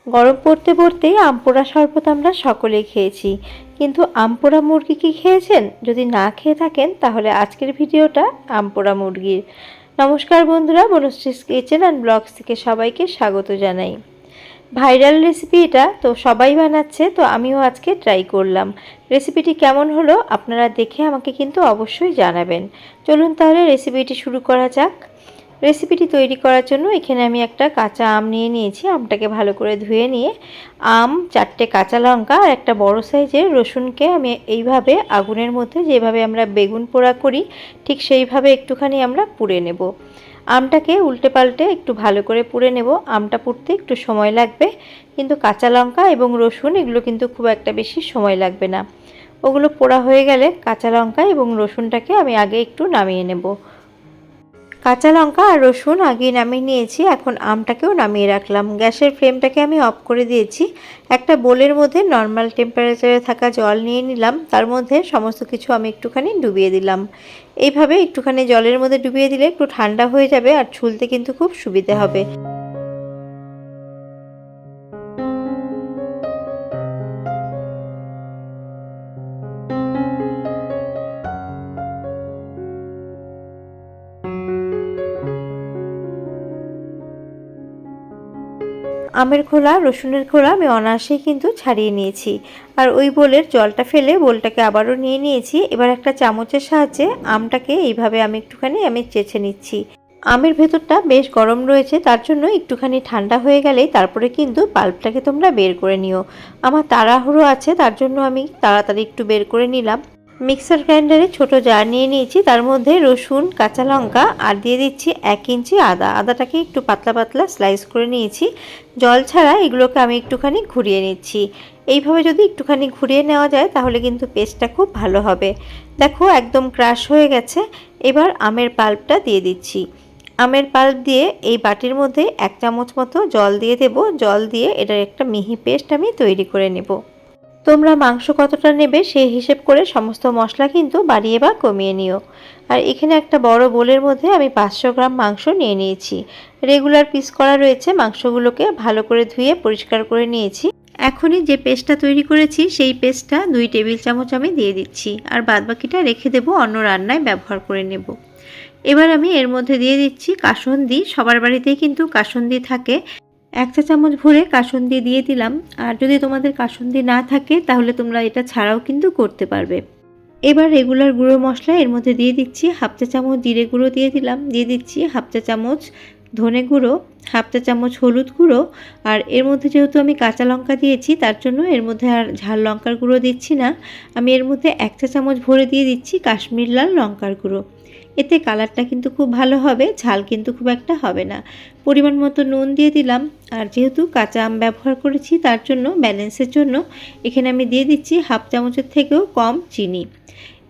গরম পড়তে পড়তেই আম পোড়া শরবত আমরা সকলেই খেয়েছি, কিন্তু আম পোড়া মুরগি কি খেয়েছেন? যদি না খেয়ে থাকেন তাহলে আজকের ভিডিওটা আম পোড়া মুরগির। নমস্কার বন্ধুরা, বনশ্রীস কিচেন অ্যান্ড ব্লগস থেকে সবাইকে স্বাগত জানাই। ভাইরাল রেসিপি এটা তো সবাই বানাচ্ছে, তো আমিও আজকে ট্রাই করলাম। রেসিপিটি কেমন হলো আপনারা দেখে আমাকে কিন্তু অবশ্যই জানাবেন। চলুন তাহলে রেসিপিটি শুরু করা যাক। রেসিপিটি তৈরি করার জন্য এখানে আমি একটা কাঁচা আম নিয়ে নিয়েছি। আমটাকে ভালো করে ধুয়ে নিয়ে আম, 4টে কাঁচা লঙ্কা আর একটা বড় সাইজের রসুনকে আমি এইভাবে আগুনের মধ্যে যেভাবে আমরা বেগুন পোড়া করি ঠিক সেইভাবে একটুখানি আমরা পুড়ে নেব। আমটাকে উল্টে পাল্টে একটু ভালো করে পুড়ে নেব। আমটা পুড়তে একটু সময় লাগবে, কিন্তু কাঁচা লঙ্কা এবং রসুন এগুলো কিন্তু খুব একটা বেশি সময় লাগবে না। ওগুলো পোড়া হয়ে গেলে কাঁচা লঙ্কা এবং রসুনটাকে আমি আগে একটু নামিয়ে নেব। কাঁচা লঙ্কা আর রসুন আগে নামিয়ে নিয়েছি, এখন আমটাকেও নামিয়ে রাখলাম। গ্যাসের ফ্লেমটাকে আমি অফ করে দিয়েছি। একটা বোলের মধ্যে নর্মাল টেম্পারেচারে থাকা জল নিয়ে নিলাম, তার মধ্যে সমস্ত কিছু আমি একটুখানি ডুবিয়ে দিলাম। এইভাবে একটুখানি জলের মধ্যে ডুবিয়ে দিলে একটু ঠান্ডা হয়ে যাবে আর ছুলতে কিন্তু খুব সুবিধে হবে। আমের খোলা, রসুনের খোলা আমি অনায়াসেই কিন্তু ছাড়িয়ে নিয়েছি, আর ওই বোলের জলটা ফেলে বোলটাকে আবারও নিয়ে নিয়েছি। এবার একটা চামচের সাহায্যে আমটাকে এইভাবে আমি একটুখানি চেঁচে নিচ্ছি। আমের ভেতরটা বেশ গরম রয়েছে, তার জন্য একটুখানি ঠান্ডা হয়ে গেলেই তারপরে কিন্তু পাল্পটাকে তোমরা বের করে নিও। আমার তাড়াহুড়ো আছে, তার জন্য আমি তাড়াতাড়ি একটু বের করে নিলাম। মিক্সার গ্রাইন্ডারে ছোট জার নিয়ে নিয়েছি, তার মধ্যে রসুন, কাঁচা লঙ্কা আর দিয়ে দিচ্ছি 1 ইঞ্চি আদা। আদাটাকে একটু পাতলা পাতলা স্লাইস করে নিয়েছি। জল ছাড়া এগুলোকে আমি একটুখানি ঘুরিয়ে নিচ্ছি। এইভাবে যদি একটুখানি ঘুরিয়ে নেওয়া যায় তাহলে কিন্তু পেস্টটা খুব ভালো হবে। দেখো একদম ক্রাশ হয়ে গেছে। এবার আমের পাল্পটা দিয়ে দিচ্ছি। আমের পাল্প দিয়ে এই বাটির মধ্যে 1 চামচ মতো জল দিয়ে দেব। জল দিয়ে এটার একটা মিহি পেস্ট আমি তৈরি করে নেব। তোমরা মাংস কতটা নেবে সেই হিসেব করে সমস্ত মশলা কিন্তু বাড়িয়ে বা কমিয়ে নিও। আর এখানে একটা বড় বোলের মধ্যে আমি 500 গ্রাম মাংস নিয়ে নিয়েছি। রেগুলার পিস করা রয়েছে। মাংসগুলোকে ভালো করে ধুয়ে পরিষ্কার করে নিয়েছি। এখনই যে পেস্টটা তৈরি করেছি সেই পেস্টটা 2 টেবিল চামচ আমি দিয়ে দিচ্ছি, আর বাদবাকিটা রেখে দেব, অন্য রান্নায় ব্যবহার করে নেব। এবার আমি এর মধ্যে দিয়ে দিচ্ছি কাসুন্দি। সবার বাড়িতেই কিন্তু কাসুন্দি থাকে। 1 চা চামচ ভরে কাসুন্দি দিয়ে দিলাম। আর যদি তোমাদের কাসুন্দি না থাকে তাহলে তোমরা এটা ছাড়াও কিন্তু করতে পারবে। এবার রেগুলার গুঁড়ো মশলা এর মধ্যে দিয়ে দিচ্ছি। 1/2 চা চামচ জিরে গুঁড়ো দিয়ে দিলাম। দিয়ে দিচ্ছি 1/2 চা চামচ ধনে গুঁড়ো, 1/2 চা চামচ হলুদ গুঁড়ো। আর এর মধ্যে যেহেতু আমি কাঁচা লঙ্কা দিয়েছি তার জন্য এর মধ্যে আর ঝাল লঙ্কার গুঁড়ো দিচ্ছি না। আমি এর মধ্যে 1 চা চামচ ভরে দিয়ে দিচ্ছি কাশ্মীর লাল লঙ্কার গুঁড়ো। এতে কালারটা কিন্তু খুব ভালো হবে, ঝাল কিন্তু খুব একটা হবে না। পরিমাণ মতো নুন দিয়ে দিলাম। আর যেহেতু কাঁচা আম ব্যবহার করেছি তার জন্য ব্যালেন্সের জন্য এখানে আমি দিয়ে দিচ্ছি 1/2 চামচের থেকেও কম চিনি।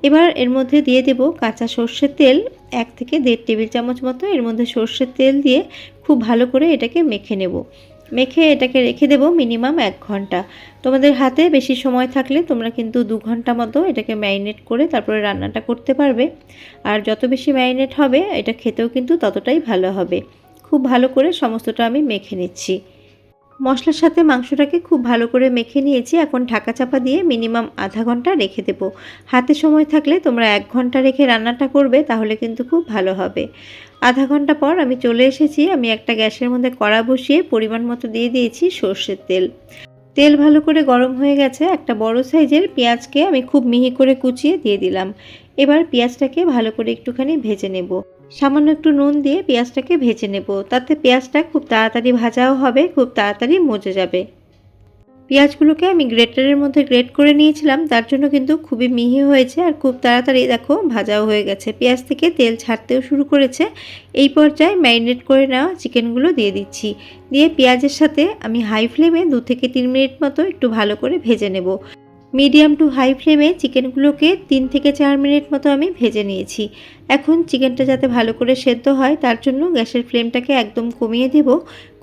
এবার এর মধ্যে দিয়ে দেব কাঁচা সর্ষের তেল। 1 থেকে 1.5 টেবিল চামচ মতো এর মধ্যে সর্ষের তেল দিয়ে খুব ভালো করে এটাকে মেখে নেব। মেখে এটাকে রেখে দেব মিনিমাম 1 ঘন্টা। তোমাদের হাতে বেশি সময় থাকলে তোমরা কিন্তু 2 ঘন্টা মতো এটাকে ম্যারিনেট করে তারপরে রান্নাটা করতে পারবে। আর যত বেশি ম্যারিনেট হবে এটা খেতেও কিন্তু ততটাই ভালো হবে। খুব ভালো করে সমস্তটা আমি মেখে নিচ্ছি। মশলার সাথে মাংসটাকে খুব ভালো করে মেখে নিয়েছি। এখন ঢাকা চাপা দিয়ে মিনিমাম আধা ঘন্টা রেখে দেব। হাতে সময় থাকলে তোমরা 1 ঘন্টা রেখে রান্নাটা করবে, তাহলে কিন্তু খুব ভালো হবে। আধা ঘন্টা পর আমি চলে এসেছি। আমি একটা গ্যাসের মধ্যে কড়া বসিয়ে পরিমাণ মতো দিয়ে দিয়েছি সর্ষের তেল। তেল ভালো করে গরম হয়ে গেছে। একটা বড় সাইজের পেঁয়াজকে আমি খুব মিহি করে কুচিয়ে দিয়ে দিলাম। এবার পেঁয়াজটাকে ভালো করে একটুখানি ভেজে নেব। সামান্য একটু নুন দিয়ে পেঁয়াজটাকে ভেজে নেব, তাতে পেঁয়াজটা খুব তাড়াতাড়ি ভাজাও হবে, খুব তাড়াতাড়ি মজে যাবে। পেঁয়াজগুলোকে আমি গ্রেটারের মধ্যে গ্রেট করে নিয়েছিলাম, তার জন্য কিন্তু খুবই মিহি হয়েছে আর খুব তাড়াতাড়ি দেখো ভাজাও হয়ে গেছে। পেঁয়াজ থেকে তেল ছাড়তেও শুরু করেছে। এই পর্যায়ে ম্যারিনেট করে নেওয়া চিকেনগুলো দিয়ে দিচ্ছি। দিয়ে পেঁয়াজের সাথে আমি হাই ফ্লেমে 2 থেকে 3 মিনিট মতো একটু ভালো করে ভেজে নেব। মিডিয়াম টু হাই ফ্লেমে চিকেনগুলোকে 3 থেকে 4 মিনিট মতো আমি ভেজে নিয়েছি। এখন চিকেনটা যাতে ভালো করে সেদ্ধ হয় তার জন্য গ্যাসের ফ্লেমটাকে একদম কমিয়ে দেব।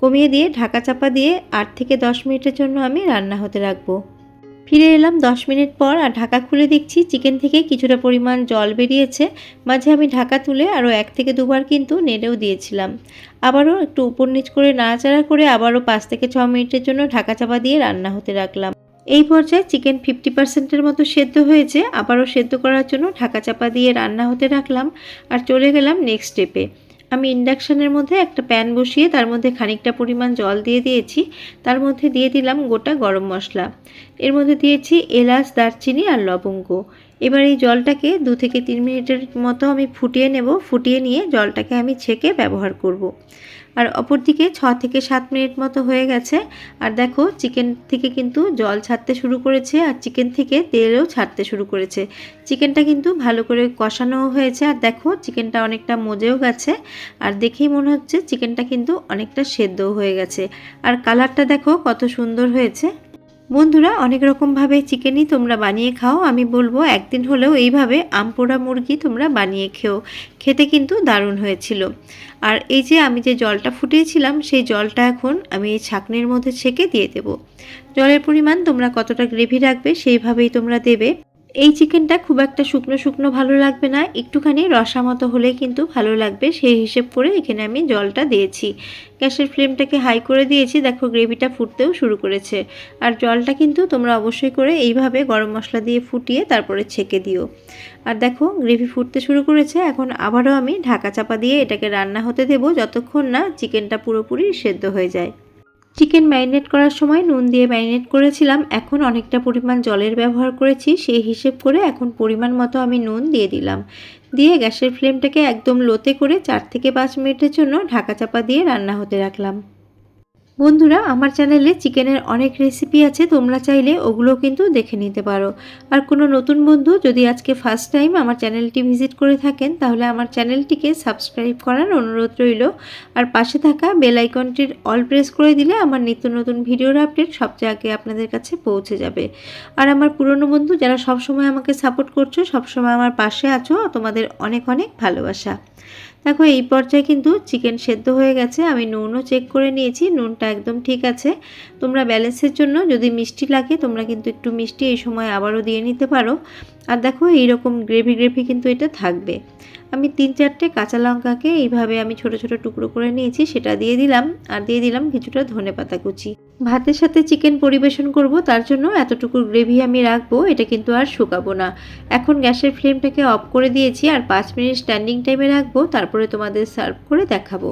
কমিয়ে দিয়ে ঢাকা চাপা দিয়ে 8 থেকে 10 মিনিটের জন্য আমি রান্না হতে রাখবো। ফিরে এলাম 10 মিনিট পর আর ঢাকা খুলে দেখছি চিকেন থেকে কিছুটা পরিমাণ জল বেরিয়েছে। মাঝে আমি ঢাকা তুলে আরও 1 থেকে 2 বার কিন্তু নেড়েও দিয়েছিলাম। আবারও একটু উপর নিচ করে নাড়াচাড়া করে আবারও 5 থেকে 6 মিনিটের জন্য ঢাকা চাপা দিয়ে রান্না হতে রাখলাম। এই পর্যায়ে চিকেন 50% মতো সেদ্ধ হয়েছে। আবারও সেদ্ধ করার জন্য ঢাকা চাপা দিয়ে রান্না হতে রাখলাম আর চলে গেলাম নেক্সট স্টেপে। আমি ইন্ডাকশানের মধ্যে একটা প্যান বসিয়ে তার মধ্যে খানিকটা পরিমাণ জল দিয়ে দিয়েছি। তার মধ্যে দিয়ে দিলাম গোটা গরম মশলা, এর মধ্যে দিয়েছি এলাচ, দারচিনি আর লবঙ্গ। এবার এই জলটাকে 2 থেকে 3 মিনিটের মতো আমি ফুটিয়ে নেব। ফুটিয়ে নিয়ে জলটাকে আমি ছেঁকে ব্যবহার করব। আর অপরদিকে 6 থেকে 7 মিনিট মতো হয়ে গেছে। আর দেখো চিকেন থেকে কিন্তু জল ছাড়তে শুরু করেছে আর চিকেন থেকে তেলও ছাড়তে শুরু করেছে। চিকেনটা কিন্তু ভালো করে কষানোও হয়েছে আর দেখো চিকেনটা অনেকটা মজেও গেছে। আর দেখেই মনে হচ্ছে চিকেনটা কিন্তু অনেকটা সেদ্ধও হয়ে গেছে। আর কালারটা দেখো কত সুন্দর হয়েছে। বন্ধুরা, অনেক রকমভাবে চিকেনই তোমরা বানিয়ে খাও। আমি বলবো একদিন হলেও এইভাবে আমপোড়া মুরগি তোমরা বানিয়ে খেও, খেতে কিন্তু দারুণ হয়েছিল। আর এই যে আমি যে জলটা ফুটিয়েছিলাম সেই জলটা এখন আমি এই ছাঁকনির মধ্যে ছেঁকে দিয়ে দেব। জলের পরিমাণ তোমরা কতটা গ্রেভি রাখবে সেইভাবেই তোমরা দেবে। এই চিকেনটা খুব একটা শুকনো শুকনো ভালো লাগবে না, একটুখানি রসা মতো হলেই কিন্তু ভালো লাগবে। সেই হিসেব করে এখানে আমি জলটা দিয়েছি। গ্যাসের ফ্লেমটাকে হাই করে দিয়েছি। দেখো গ্রেভিটা ফুটতেও শুরু করেছে। আর জলটা কিন্তু তোমরা অবশ্যই করে এইভাবে গরম মশলা দিয়ে ফুটিয়ে তারপরে ছেঁকে দিও। আর দেখো গ্রেভি ফুটতে শুরু করেছে। এখন আবারও আমি ঢাকা চাপা দিয়ে এটাকে রান্না হতে দেব যতক্ষণ না চিকেনটা পুরোপুরি সেদ্ধ হয়ে যায়। চিকেন ম্যারিনেট করার সময় নুন দিয়ে ম্যারিনেট করেছিলাম, এখন অনেকটা পরিমাণ জলের ব্যবহার করেছি। সেই হিসেব করে এখন পরিমাণ মতো আমি নুন দিয়ে দিলাম। দিয়ে গ্যাসের ফ্লেমটাকে একদম লোতে করে 4 থেকে 5 মিনিটের জন্য ঢাকা চাপা দিয়ে রান্না হতে রাখলাম। বন্ধুরা, আমার চ্যানেলে চিকেনের অনেক রেসিপি আছে, তোমরা চাইলে ওগুলো কিন্তু দেখে নিতে পারো। আর কোনো নতুন বন্ধু যদি আজকে ফার্স্ট টাইম আমার চ্যানেলটি ভিজিট করে থাকেন তাহলে আমার চ্যানেলটিকে সাবস্ক্রাইব করার অনুরোধ রইল। আর পাশে থাকা বেল আইকনটির অল প্রেস করে দিলে আমার নিত্য নতুন ভিডিওর আপডেট সবচেয়ে আগে আপনাদের কাছে পৌঁছে যাবে। আর আমার পুরনো বন্ধু যারা সবসময় আমাকে সাপোর্ট করছো, সবসময় আমার পাশে আছো, তোমাদের অনেক অনেক ভালোবাসা। দেখো এই পর্যায়ে কিন্তু চিকেন সেদ্ধ হয়ে গেছে। আমি নুনও চেক করে নিয়েছি, নুনটা একদম ঠিক আছে। তোমরা ব্যালেন্সের জন্য যদি মিষ্টি লাগে তোমরা কিন্তু একটু মিষ্টি এই সময় আবারও দিয়ে নিতে পারো। আর দেখো এইরকম গ্রেভি গ্রেভি কিন্তু এটা থাকবে। আমি 3-4টে কাঁচা লঙ্কাকে এইভাবে আমি ছোট ছোট টুকরো করে নিয়েছি, সেটা দিয়ে দিলাম। আর দিয়ে দিলাম কিছুটা ধনেপাতা কুচি। ভাতের সাথে চিকেন পরিবেশন করব, তার জন্য এতটুকু গ্রেভি আমি রাখবো, এটা কিন্তু আর শুকাবো না। এখন গ্যাসের ফ্লেমটাকে অফ করে দিয়েছি আর 5 মিনিট স্ট্যান্ডিং টাইমে রাখবো, তারপরে তোমাদের সার্ভ করে দেখাবো।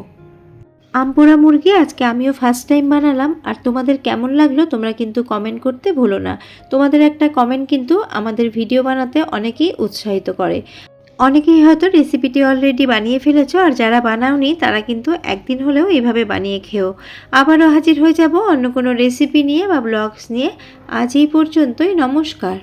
আমপোড়া মুরগি আজকে আমিও ফার্স্ট টাইম বানালাম। আর তোমাদের কেমন লাগলো তোমরা কিন্তু কমেন্ট করতে ভুলো না। তোমাদের একটা কমেন্ট কিন্তু আমাদের ভিডিও বানাতে অনেকেই উৎসাহিত করে। অনেকেই হয়তো রেসিপিটি অলরেডি বানিয়ে ফেলেছো, আর যারা বানাওনি তারা কিন্তু একদিন হলেও এইভাবে বানিয়ে খেও। আবারও হাজির হয়ে যাব অন্য কোনো রেসিপি নিয়ে বা ব্লগস নিয়ে। আজ এই পর্যন্তই, নমস্কার।